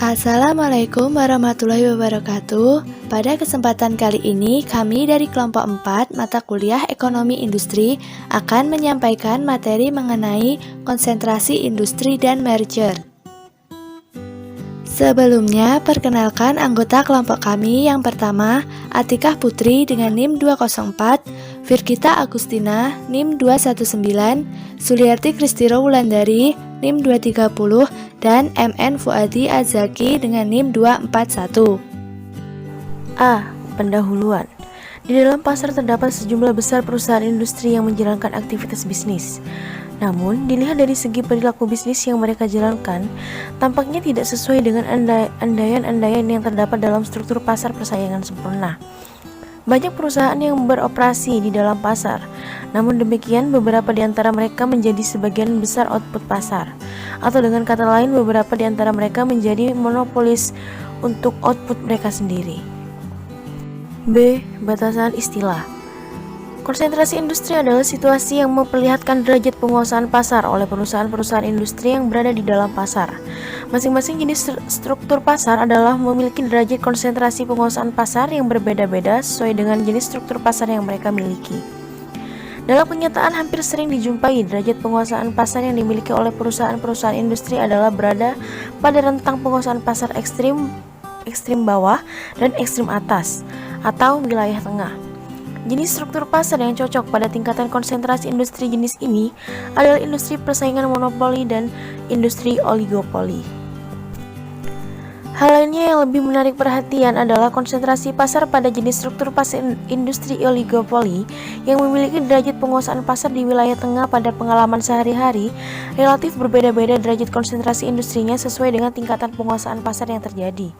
Assalamualaikum warahmatullahi wabarakatuh. Pada kesempatan kali ini, kami dari kelompok 4 mata kuliah Ekonomi Industri akan menyampaikan materi mengenai konsentrasi industri dan merger. Sebelumnya, perkenalkan anggota kelompok kami yang pertama, Atikah Putri dengan NIM 204, Firkita Agustina NIM 219, Suliarti Kristiro Wulandari NIM 230, dan MN Fuadi Azaki dengan NIM 241. A. Pendahuluan. Di dalam pasar terdapat sejumlah besar perusahaan industri yang menjalankan aktivitas bisnis. Namun, dilihat dari segi perilaku bisnis yang mereka jalankan, tampaknya tidak sesuai dengan andaian-andaian yang terdapat dalam struktur pasar persaingan sempurna. Banyak perusahaan yang beroperasi di dalam pasar, namun demikian beberapa di antara mereka menjadi sebagian besar output pasar, atau dengan kata lain beberapa di antara mereka menjadi monopolis untuk output mereka sendiri. B. Batasan istilah. Konsentrasi industri adalah situasi yang memperlihatkan derajat penguasaan pasar oleh perusahaan-perusahaan industri yang berada di dalam pasar. Masing-masing jenis struktur pasar adalah memiliki derajat konsentrasi penguasaan pasar yang berbeda-beda sesuai dengan jenis struktur pasar yang mereka miliki. Dalam kenyataan hampir sering dijumpai derajat penguasaan pasar yang dimiliki oleh perusahaan-perusahaan industri adalah berada pada rentang penguasaan pasar ekstrim bawah dan ekstrim atas atau wilayah tengah. Jenis struktur pasar yang cocok pada tingkatan konsentrasi industri jenis ini adalah industri persaingan monopoli dan industri oligopoli. Hal lainnya yang lebih menarik perhatian adalah konsentrasi pasar pada jenis struktur pasar industri oligopoli yang memiliki derajat penguasaan pasar di wilayah tengah pada pengalaman sehari-hari relatif berbeda-beda derajat konsentrasi industrinya sesuai dengan tingkatan penguasaan pasar yang terjadi.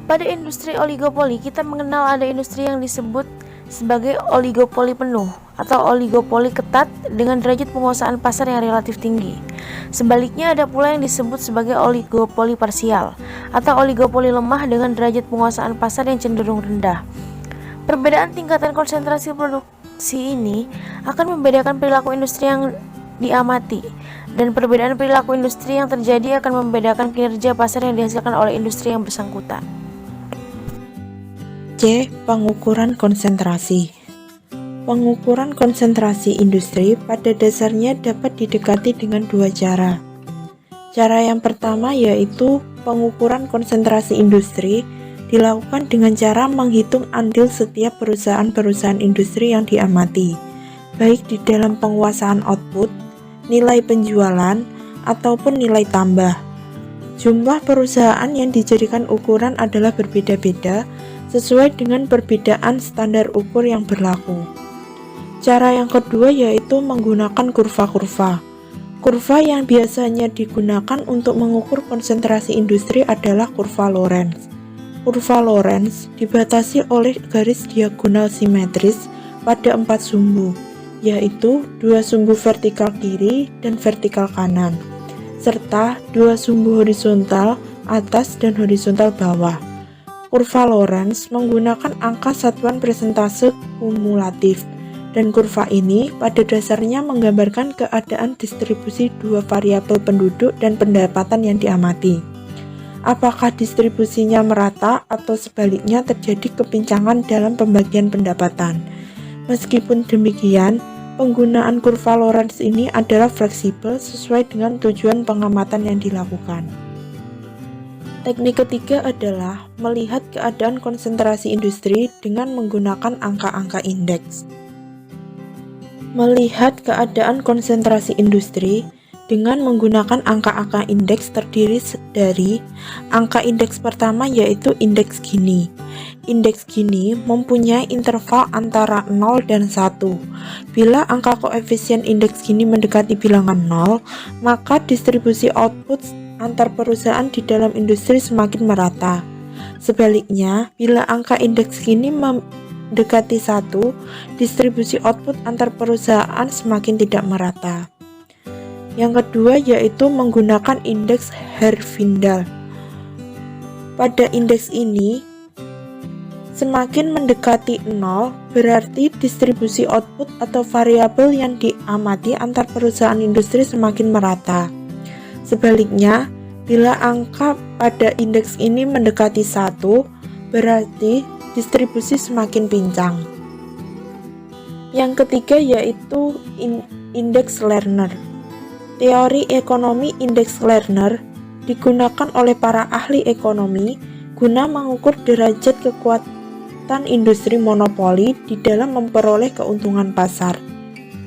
Pada industri oligopoli, kita mengenal ada industri yang disebut sebagai oligopoli penuh atau oligopoli ketat dengan derajat penguasaan pasar yang relatif tinggi. Sebaliknya ada pula yang disebut sebagai oligopoli parsial atau oligopoli lemah dengan derajat penguasaan pasar yang cenderung rendah. Perbedaan tingkatan konsentrasi produksi ini akan membedakan perilaku industri yang diamati, dan perbedaan perilaku industri yang terjadi akan membedakan kinerja pasar yang dihasilkan oleh industri yang bersangkutan. C. Pengukuran konsentrasi. Pengukuran konsentrasi industri pada dasarnya dapat didekati dengan dua cara. Cara yang pertama yaitu pengukuran konsentrasi industri dilakukan dengan cara menghitung andil setiap perusahaan-perusahaan industri yang diamati, baik di dalam penguasaan output, nilai penjualan, ataupun nilai tambah. Jumlah perusahaan yang dijadikan ukuran adalah berbeda-beda sesuai dengan perbedaan standar ukur yang berlaku. Cara yang kedua yaitu menggunakan kurva-kurva. Kurva yang biasanya digunakan untuk mengukur konsentrasi industri adalah kurva Lorenz. Kurva Lorenz dibatasi oleh garis diagonal simetris pada 4 sumbu, yaitu 2 sumbu vertikal kiri dan vertikal kanan, serta 2 sumbu horizontal atas dan horizontal bawah. Kurva Lorenz menggunakan angka satuan persentase kumulatif, dan kurva ini pada dasarnya menggambarkan keadaan distribusi dua variabel penduduk dan pendapatan yang diamati. Apakah distribusinya merata atau sebaliknya terjadi kepincangan dalam pembagian pendapatan. Meskipun demikian, penggunaan kurva Lorenz ini adalah fleksibel sesuai dengan tujuan pengamatan yang dilakukan. Teknik ketiga adalah melihat keadaan konsentrasi industri dengan menggunakan angka-angka indeks. Melihat keadaan konsentrasi industri dengan menggunakan angka-angka indeks terdiri dari angka indeks pertama yaitu indeks Gini. Indeks Gini mempunyai interval antara 0 dan 1. Bila angka koefisien indeks Gini mendekati bilangan 0, maka distribusi output antar perusahaan di dalam industri semakin merata. Sebaliknya, bila angka indeks Gini mendekati 1, distribusi output antar perusahaan semakin tidak merata. Yang kedua yaitu menggunakan indeks Herfindahl. Pada indeks ini, semakin mendekati 0, berarti distribusi output atau variabel yang diamati antar perusahaan industri semakin merata. Sebaliknya, Bila angka pada indeks ini mendekati 1, berarti distribusi semakin pincang. Yang ketiga yaitu indeks Lerner. Teori ekonomi indeks Lerner digunakan oleh para ahli ekonomi guna mengukur derajat kekuatan industri monopoli di dalam memperoleh keuntungan pasar.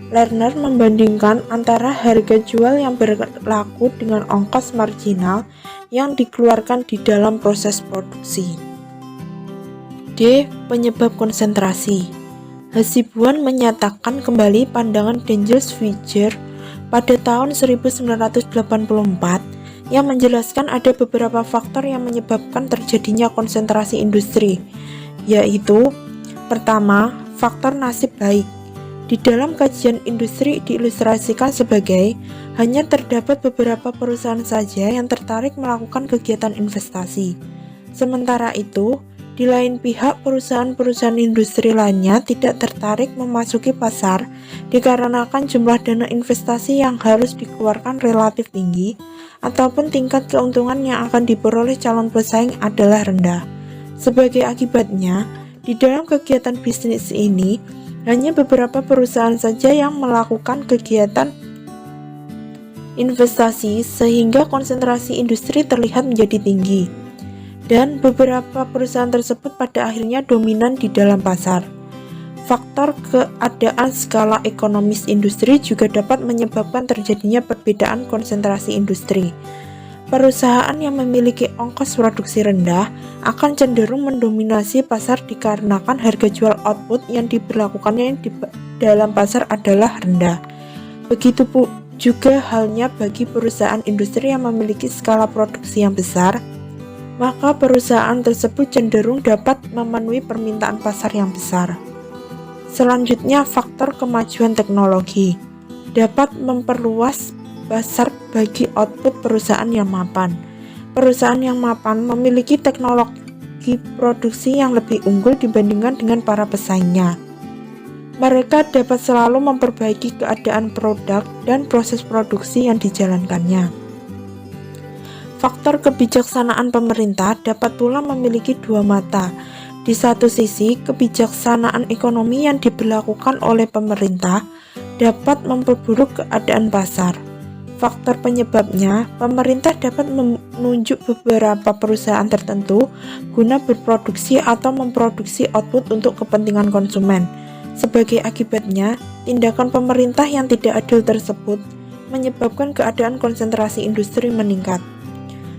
Lerner membandingkan antara harga jual yang berlaku dengan ongkos marginal yang dikeluarkan di dalam proses produksi. D. Penyebab konsentrasi. Hasibuan menyatakan kembali pandangan Daniel-Schweitzer pada tahun 1984 yang menjelaskan ada beberapa faktor yang menyebabkan terjadinya konsentrasi industri, yaitu pertama, faktor nasib baik. Di dalam kajian industri diilustrasikan sebagai hanya terdapat beberapa perusahaan saja yang tertarik melakukan kegiatan investasi. Sementara itu, di lain pihak perusahaan-perusahaan industri lainnya tidak tertarik memasuki pasar dikarenakan jumlah dana investasi yang harus dikeluarkan relatif tinggi ataupun tingkat keuntungan yang akan diperoleh calon pesaing adalah rendah. Sebagai akibatnya, di dalam kegiatan bisnis ini hanya beberapa perusahaan saja yang melakukan kegiatan investasi sehingga konsentrasi industri terlihat menjadi tinggi. Dan beberapa perusahaan tersebut pada akhirnya dominan di dalam pasar. Faktor keadaan skala ekonomis industri juga dapat menyebabkan terjadinya perbedaan konsentrasi industri. Perusahaan yang memiliki ongkos produksi rendah akan cenderung mendominasi pasar dikarenakan harga jual output yang diberlakukannya di dalam pasar adalah rendah. Begitu juga halnya bagi perusahaan industri yang memiliki skala produksi yang besar, maka perusahaan tersebut cenderung dapat memenuhi permintaan pasar yang besar. Selanjutnya, faktor kemajuan teknologi dapat memperluas pasar bagi output perusahaan yang mapan. Perusahaan yang mapan memiliki teknologi produksi yang lebih unggul dibandingkan dengan para pesaingnya. Mereka dapat selalu memperbaiki keadaan produk dan proses produksi yang dijalankannya. Faktor kebijaksanaan pemerintah dapat pula memiliki dua mata. Di satu sisi, kebijaksanaan ekonomi yang diberlakukan oleh pemerintah dapat memperburuk keadaan pasar. Faktor penyebabnya, pemerintah dapat menunjuk beberapa perusahaan tertentu guna berproduksi atau memproduksi output untuk kepentingan konsumen. Sebagai akibatnya, tindakan pemerintah yang tidak adil tersebut menyebabkan keadaan konsentrasi industri meningkat.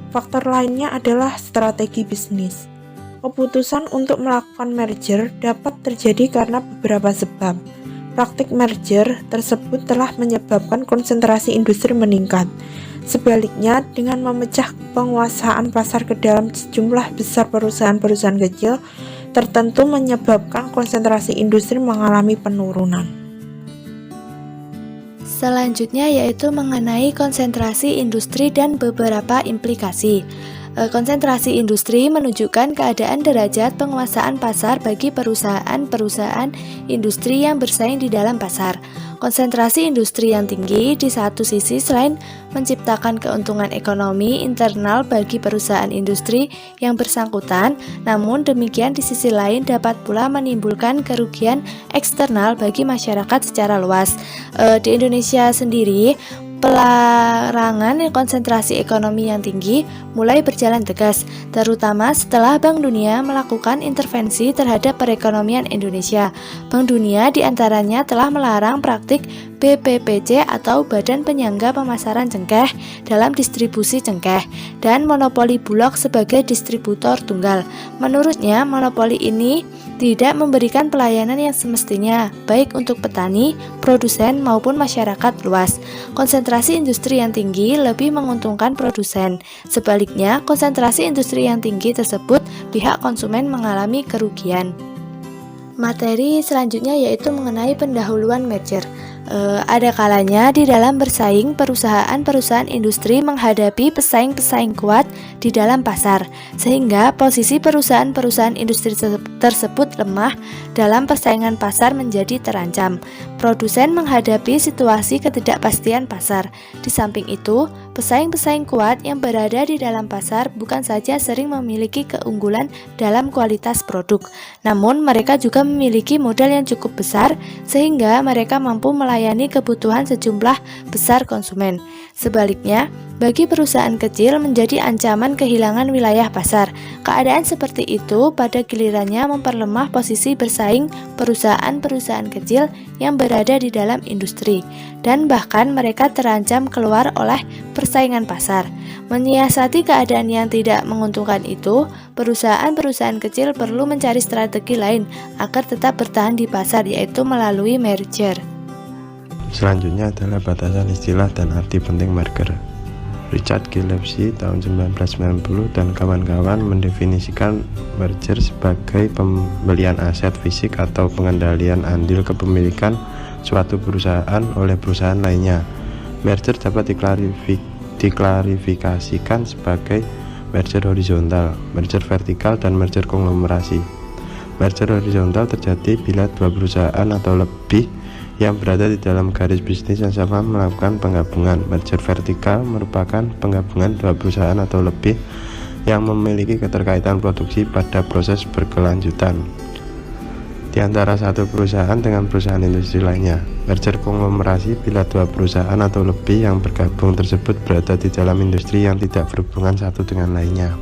Faktor lainnya adalah strategi bisnis. Keputusan untuk melakukan merger dapat terjadi karena beberapa sebab. Praktik merger tersebut telah menyebabkan konsentrasi industri meningkat. Sebaliknya, dengan memecah penguasaan pasar ke dalam sejumlah besar perusahaan-perusahaan kecil tertentu menyebabkan konsentrasi industri mengalami penurunan. Selanjutnya yaitu mengenai konsentrasi industri dan beberapa implikasi. Konsentrasi industri menunjukkan keadaan derajat penguasaan pasar bagi perusahaan-perusahaan industri yang bersaing di dalam pasar. Konsentrasi industri yang tinggi di satu sisi selain menciptakan keuntungan ekonomi internal bagi perusahaan industri yang bersangkutan, namun demikian di sisi lain dapat pula menimbulkan kerugian eksternal bagi masyarakat secara luas. Di Indonesia sendiri, pelarangan konsentrasi ekonomi yang tinggi mulai berjalan tegas, terutama setelah Bank Dunia melakukan intervensi terhadap perekonomian Indonesia. Bank Dunia diantaranya telah melarang praktik BPPC atau Badan Penyangga Pemasaran Cengkeh dalam distribusi cengkeh dan monopoli Bulog sebagai distributor tunggal. Menurutnya, monopoli ini tidak memberikan pelayanan yang semestinya, baik untuk petani, produsen, maupun masyarakat luas. Konsentrasi industri yang tinggi lebih menguntungkan produsen. Sebaliknya, konsentrasi industri yang tinggi tersebut, pihak konsumen mengalami kerugian. Materi selanjutnya yaitu mengenai pendahuluan merger. Ada kalanya di dalam bersaing, perusahaan-perusahaan industri menghadapi pesaing-pesaing kuat di dalam pasar, sehingga posisi perusahaan-perusahaan industri tersebut lemah dalam persaingan pasar menjadi terancam. Produsen menghadapi situasi ketidakpastian pasar. Di samping itu, pesaing-pesaing kuat yang berada di dalam pasar bukan saja sering memiliki keunggulan dalam kualitas produk, namun mereka juga memiliki modal yang cukup besar sehingga mereka mampu melayani kebutuhan sejumlah besar konsumen. Sebaliknya, bagi perusahaan kecil menjadi ancaman kehilangan wilayah pasar. Keadaan seperti itu pada gilirannya memperlemah posisi bersaing perusahaan-perusahaan kecil yang berada di dalam industri, dan bahkan mereka terancam keluar oleh persaingan pasar. Menyiasati keadaan yang tidak menguntungkan itu, perusahaan-perusahaan kecil perlu mencari strategi lain agar tetap bertahan di pasar, yaitu melalui merger. Selanjutnya adalah batasan istilah dan arti penting merger. Richard Gillespie tahun 1990 dan kawan-kawan mendefinisikan merger sebagai pembelian aset fisik atau pengendalian andil kepemilikan suatu perusahaan oleh perusahaan lainnya. Merger dapat diklarifikasikan sebagai merger horizontal, merger vertikal, dan merger konglomerasi. Merger horizontal terjadi bila dua perusahaan atau lebih yang berada di dalam garis bisnis yang sama melakukan penggabungan. Merger vertikal merupakan penggabungan dua perusahaan atau lebih yang memiliki keterkaitan produksi pada proses berkelanjutan di antara satu perusahaan dengan perusahaan industri lainnya. Merger konglomerasi bila dua perusahaan atau lebih yang bergabung tersebut berada di dalam industri yang tidak berhubungan satu dengan lainnya.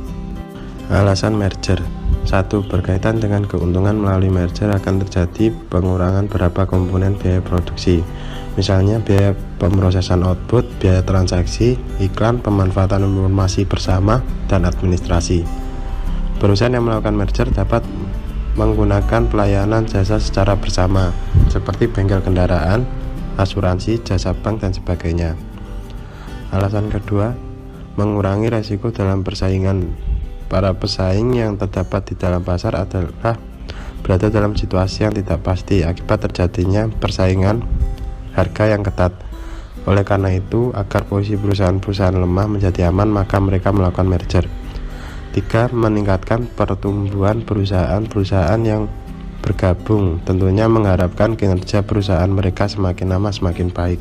Alasan merger: 1. Berkaitan dengan keuntungan. Melalui merger akan terjadi pengurangan beberapa komponen biaya produksi, misalnya biaya pemrosesan output, biaya transaksi, iklan, pemanfaatan informasi bersama, dan administrasi. Perusahaan yang melakukan merger dapat menggunakan pelayanan jasa secara bersama, seperti bengkel kendaraan, asuransi, jasa bank, dan sebagainya. Alasan kedua, mengurangi resiko dalam persaingan. Para pesaing yang terdapat di dalam pasar adalah berada dalam situasi yang tidak pasti akibat terjadinya persaingan harga yang ketat. Oleh karena itu, agar posisi perusahaan-perusahaan lemah menjadi aman, maka mereka melakukan merger. 3. Meningkatkan pertumbuhan perusahaan-perusahaan yang bergabung, tentunya mengharapkan kinerja perusahaan mereka semakin lama semakin baik.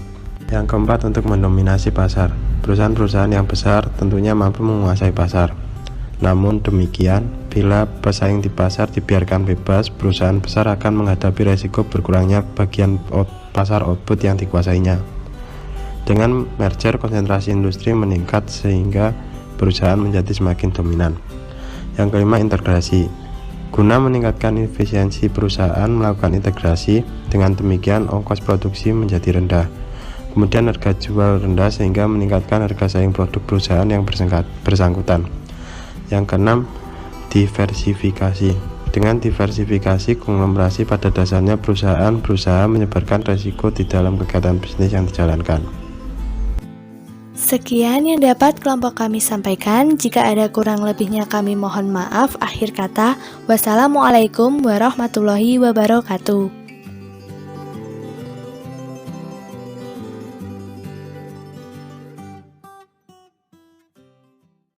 Yang keempat, untuk mendominasi pasar. Perusahaan-perusahaan yang besar tentunya mampu menguasai pasar. Namun demikian, bila pesaing di pasar dibiarkan bebas, perusahaan besar akan menghadapi resiko berkurangnya bagian pasar output yang dikuasainya. Dengan merger, konsentrasi industri meningkat sehingga perusahaan menjadi semakin dominan. Yang kelima, integrasi. Guna meningkatkan efisiensi perusahaan melakukan integrasi, dengan demikian ongkos produksi menjadi rendah. Kemudian harga jual rendah sehingga meningkatkan harga saing produk perusahaan yang bersangkutan. Yang keenam, diversifikasi. Dengan diversifikasi konglomerasi, pada dasarnya perusahaan berusaha menyebarkan risiko di dalam kegiatan bisnis yang dijalankan. Sekian yang dapat kelompok kami sampaikan. Jika ada kurang lebihnya kami mohon maaf. Akhir kata, wassalamualaikum warahmatullahi wabarakatuh.